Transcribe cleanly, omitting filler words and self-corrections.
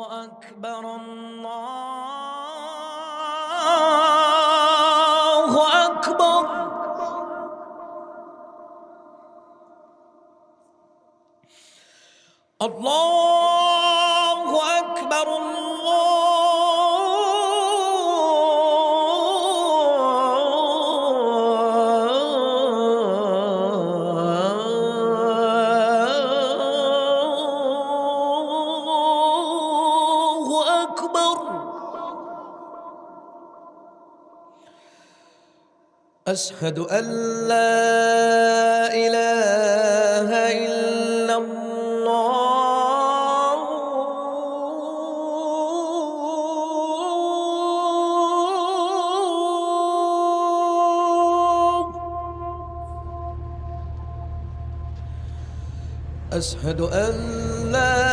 أكبر الله أكبر الله أكبر الله أكبر. أشهد أن لا إله إلا الله أشهد أن لا